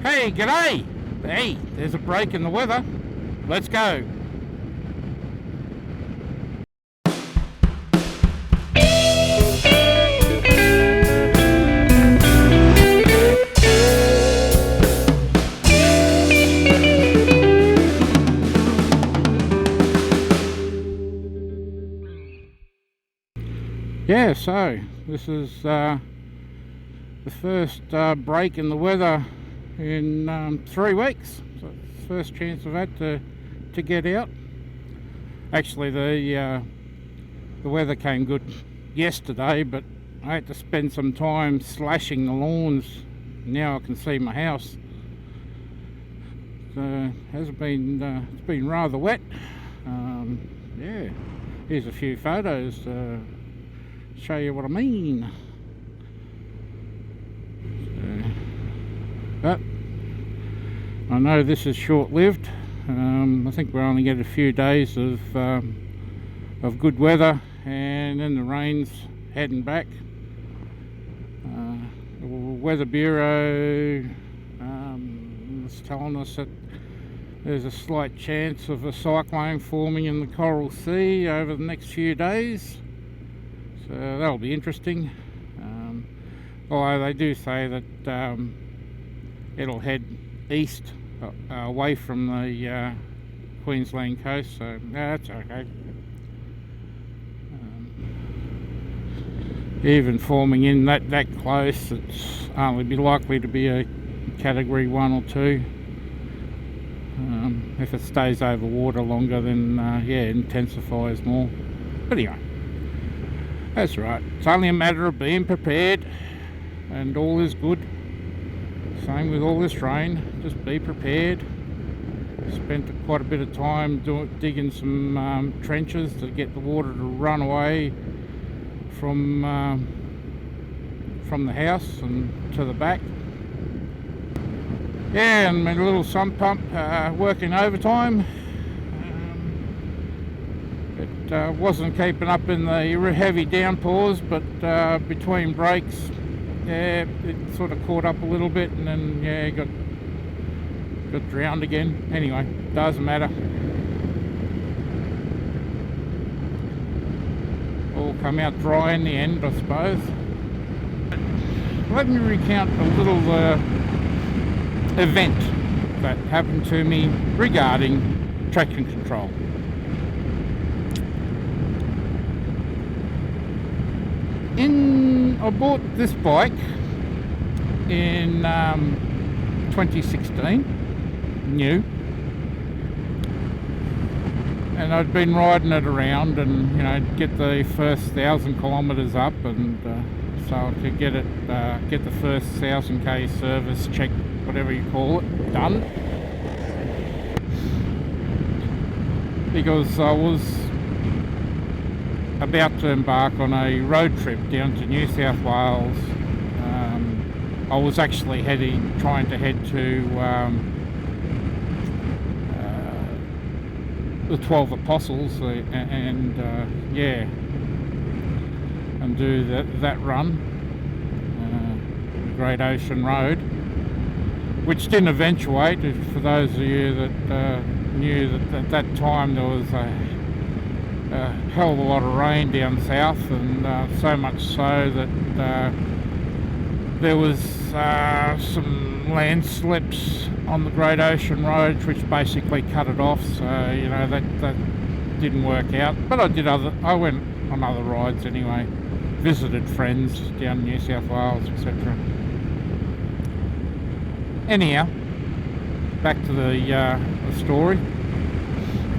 Hey, g'day! Hey, there's a break in the weather. Let's go. Yeah, so this is the first break in the weather in 3 weeks. So it's the first chance I've had to get out. Actually, the weather came good yesterday, but I had to spend some time slashing the lawns. Now I can see my house. So it's been rather wet. Yeah, here's a few photos to show you what I mean. But I know this is short-lived. I think we'll only get a few days of good weather, and then the rain's heading back. The Weather Bureau was telling us that there's a slight chance of a cyclone forming in the Coral Sea over the next few days, so that'll be interesting. Although they do say that it'll head east away from the Queensland coast, so that's okay. Even forming in that close, it's only be likely to be a category 1 or 2. If it stays over water longer, then yeah, it intensifies more. But anyway, that's right. It's only a matter of being prepared, and all is good. Same with all this rain, just be prepared. Spent quite a bit of time digging some trenches to get the water to run away from the house and to the back. Yeah, and my little sump pump working overtime. It wasn't keeping up in the heavy downpours, but between breaks, yeah, it sort of caught up a little bit, and then yeah, got drowned again. Anyway, doesn't matter. All come out dry in the end, I suppose. Let me recount a little event that happened to me regarding traction control. I bought this bike in 2016, new, and I'd been riding it around, and you know, get the first 1,000 kilometres up, and so I could get the first 1,000k service check, whatever you call it, done, because I was about to embark on a road trip down to New South Wales. I was actually trying to head to the 12 Apostles and yeah, and do that run, the Great Ocean Road, which didn't eventuate. For those of you that knew that at that time there was a hell of a lot of rain down south, and so much so that there was some landslips on the Great Ocean Road, which basically cut it off. So you know, that didn't work out. But I went on other rides anyway, visited friends down in New South Wales, etc. Anyhow, back to the story.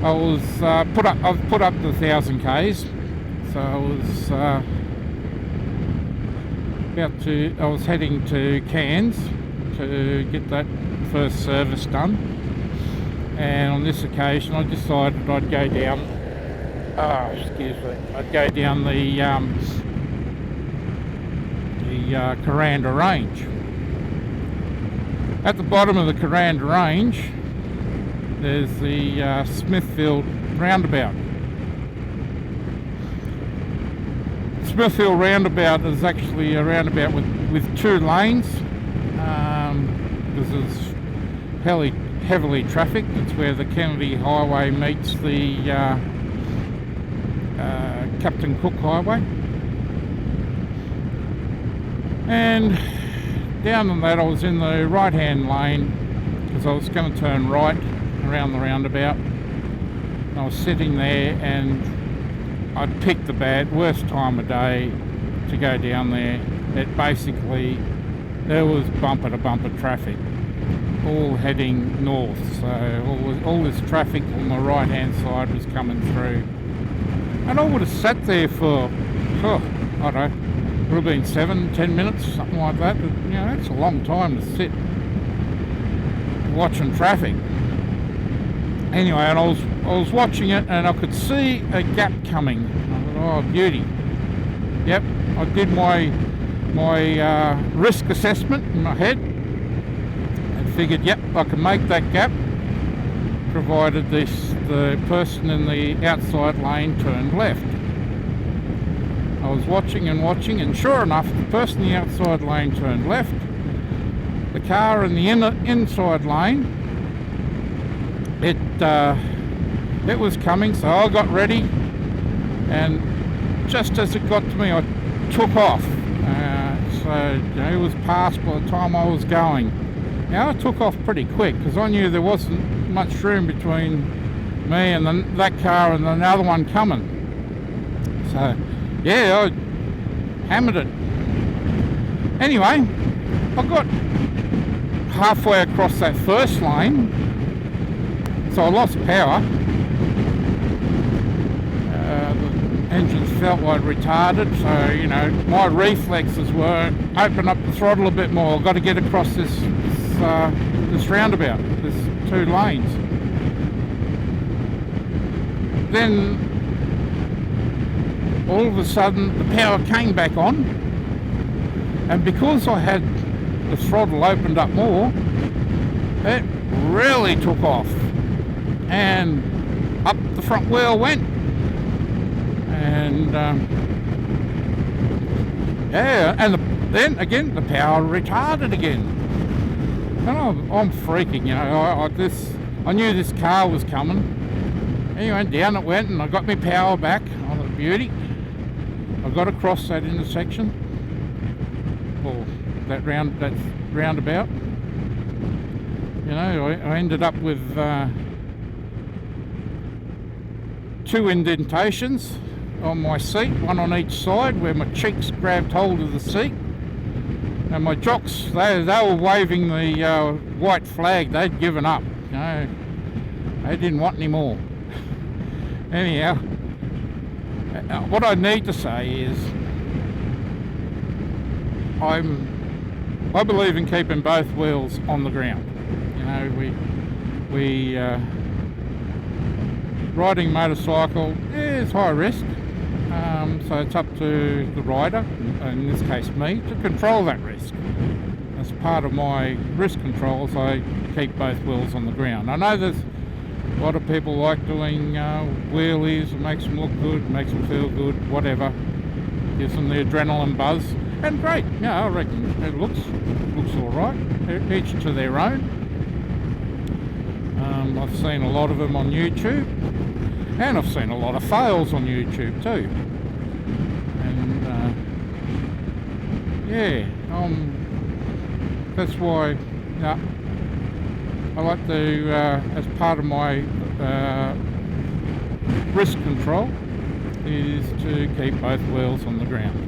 I was put up to 1,000 k's, so I was heading to Cairns to get that first service done, and on this occasion I decided I'd go down. I'd go down the Kuranda Range. At the bottom of the Kuranda Range, there's the Smithfield roundabout. Smithfield roundabout is actually a roundabout with 2 lanes. because it's heavily trafficked. It's where the Kennedy Highway meets the Captain Cook Highway. And down on that I was in the right hand lane because I was going to turn right around the roundabout. I was sitting there and I picked the worst time of day to go down there. There was bumper to bumper traffic, all heading north, so all this traffic on the right hand side was coming through. And I would have sat there for, I don't know, would have been 7-10 minutes, something like that. But, you know, that's a long time to sit watching traffic. Anyway, and I was watching it and I could see a gap coming. I thought, oh, beauty. Yep, I did my risk assessment in my head and figured, yep, I can make that gap, provided the person in the outside lane turned left. I was watching, and sure enough, the person in the outside lane turned left. The car in the inside lane, it was coming, so I got ready, and just as it got to me, I took off. So it was past by the time I was going. Now I took off pretty quick because I knew there wasn't much room between me and that car and another one coming. So yeah, I hammered it. Anyway, I got halfway across that first lane, so I lost power. The engines felt like retarded, so you know my reflexes were open up the throttle a bit more. I've got to get across this roundabout, there's 2 lanes. Then all of a sudden the power came back on, and because I had the throttle opened up more, it really took off and up the front wheel went. And yeah, and then again the power retarded again, and I'm freaking, you know. I knew this car was coming. Anyway, down it went, and I got my power back on the beauty. I got across that intersection, or that roundabout. You know, I ended up with 2 indentations on my seat, one on each side, where my cheeks grabbed hold of the seat. And my jocks, they were waving the white flag. They'd given up. You know, they didn't want any more. Anyhow, what I need to say is I believe in keeping both wheels on the ground. You know, we riding motorcycle is high risk, so it's up to the rider, in this case me, to control that risk. As part of my risk controls, I keep both wheels on the ground. I know there's a lot of people like doing wheelies. It makes them look good, makes them feel good, whatever, gives them the adrenaline buzz, and great. Yeah, I reckon it looks all right. Each to their own. I've seen a lot of them on YouTube, and I've seen a lot of fails on YouTube too. And yeah, that's why I like to, as part of my risk control, is to keep both wheels on the ground.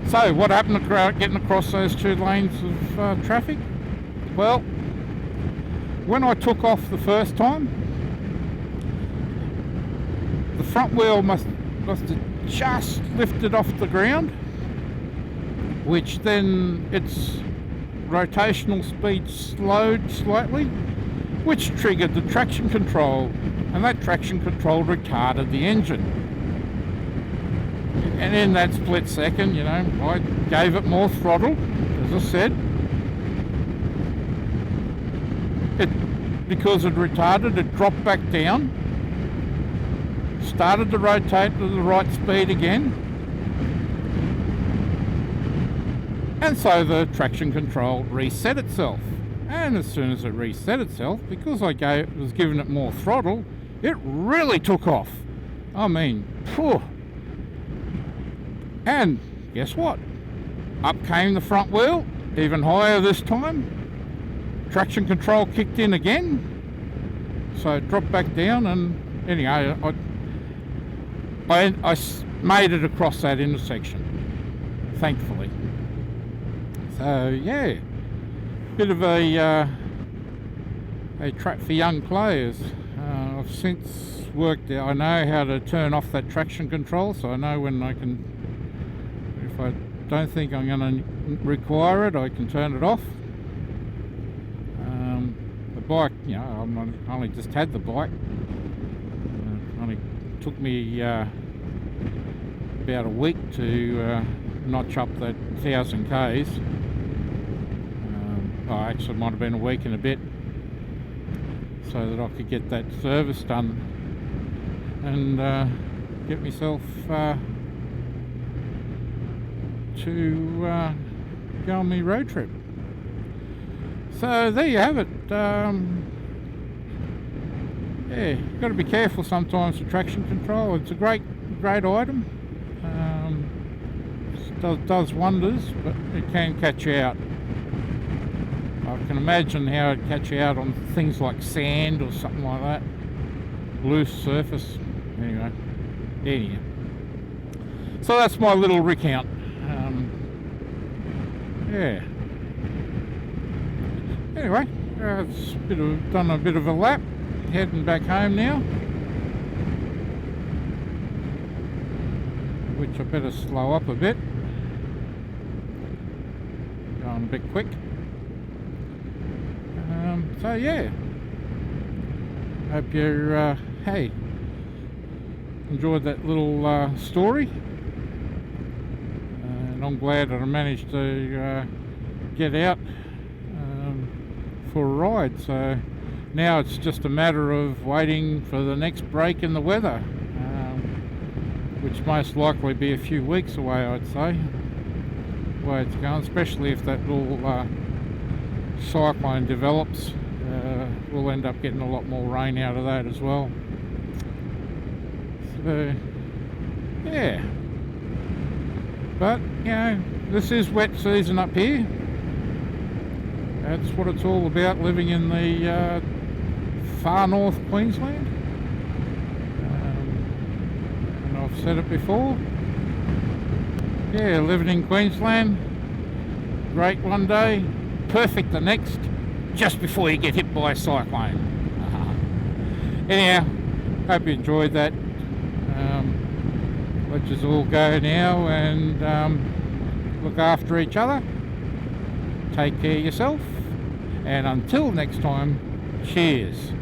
So what happened to getting across those 2 lanes of traffic? Well, when I took off the first time, the front wheel must have just lifted off the ground, which then its rotational speed slowed slightly, which triggered the traction control, and that traction control retarded the engine. And in that split second, you know, I gave it more throttle, as I said. Because it retarded, it dropped back down, started to rotate to the right speed again, And so the traction control reset itself. And as soon as it reset itself, because I was giving it more throttle, it really took off. I mean, phew. And guess what? Up came the front wheel, even higher this time. Traction control kicked in again. So it dropped back down, and anyway, I made it across that intersection, thankfully. So yeah, bit of a track for young players. I've since worked out, I know how to turn off that traction control, so I know when I can, if I don't think I'm going to require it, I can turn it off. The bike, you know, I only just had the bike. Only took me about a week to notch up that 1,000 Ks. Actually, it might have been a week and a bit, so that I could get that service done and get myself to go on my road trip. So there you have it. Yeah, you've got to be careful sometimes with traction control. It's a great item. Does wonders, but it can catch you out. I can imagine how it'd catch you out on things like sand or something like that. Loose surface. Anyway. So that's my little recount. Yeah. Anyway, it's done a bit of a lap. Heading back home now. Which I better slow up a bit. Going a bit quick. So yeah, hope you're hey, enjoyed that little story, and I'm glad that I managed to get out for a ride. So now it's just a matter of waiting for the next break in the weather, which most likely be a few weeks away, I'd say, the way it's going, especially if that little cyclone develops. We'll end up getting a lot more rain out of that as well. So yeah, but you know, this is wet season up here. That's what it's all about, living in the far north Queensland. And I've said it before, yeah, living in Queensland, great one day, perfect the next, just before you get hit by a cyclone. Anyhow, hope you enjoyed that. Let's just all go now and look after each other. Take care of yourself, and until next time, cheers.